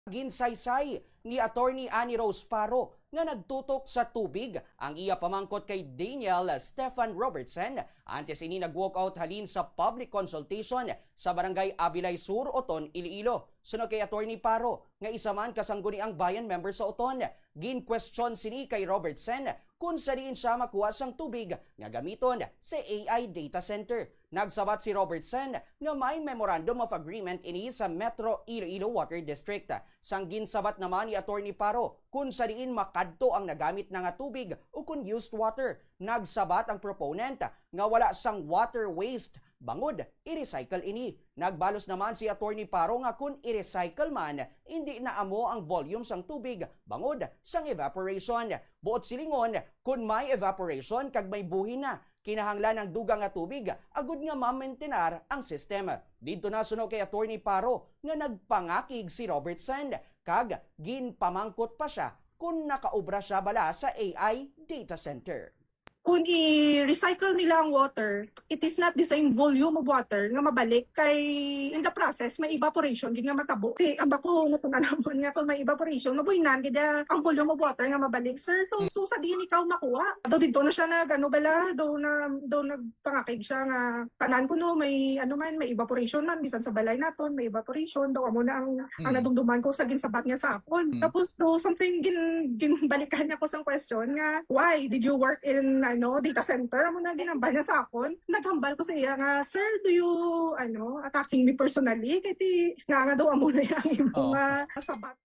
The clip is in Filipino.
Ginsaysay ni Attorney Annie Rose Paro nga nagtutok sa tubig ang iya pamangkot kay Daniel Stefan Robertson antes ini nag-walkout halin sa public consultation sa Barangay Abilay Sur, Oton, Iloilo. Sunod kay Attorney Paro nga isa man kasangguni ang bayan member sa Oton, gin-question sini kay Robertson kung saan siya makuha sang tubig nga gamiton sa AI data center. Nagsabat si Robertson nga may Memorandum of Agreement ini sa Metro Iloilo Water District. Sang ginsabat naman ni Attorney Paro kung saan makadto ang nagamit na nga tubig o kung used water. Nagsabat ang proponent nga wala sang water waste bangod i-recycle ini. Nagbalos naman si Attorney Paro nga kung i-recycle man, hindi na amo ang volume sang tubig bangod sang evaporation. Buot silingon, kung may evaporation kag may buhi na, kinahanglan ng dugang nga tubig, agud nga ma-maintenar ang system. Dito na suno kay Attorney Paro nga nagpangakig si Robertson kag ginpamangkot pa siya kung nakaobra siya bala sa AI data center. Kung i-recycle nila ang water, it is not the same volume of water nga mabalik kay in the process may evaporation gid nga matabo. Ang bako natunanamon nga kung may evaporation mabuhinan gid ang volume of water nga mabalik, sir. So sa diin ikaw makuha. Dito na siya nagpangakig siya nga tanan ko no may man may evaporation man bisan sa balay naton may evaporation daw amo na ang nadumduman ko sa ginsabat niya sa akon. Tapos something ginbalikan niya ko sang question nga why did you work in data center mo na ginambal niya sa akon. Naghambal ko sa iya nga, sir, do you attacking me personally? Kaya nga daw amo na yung sabat.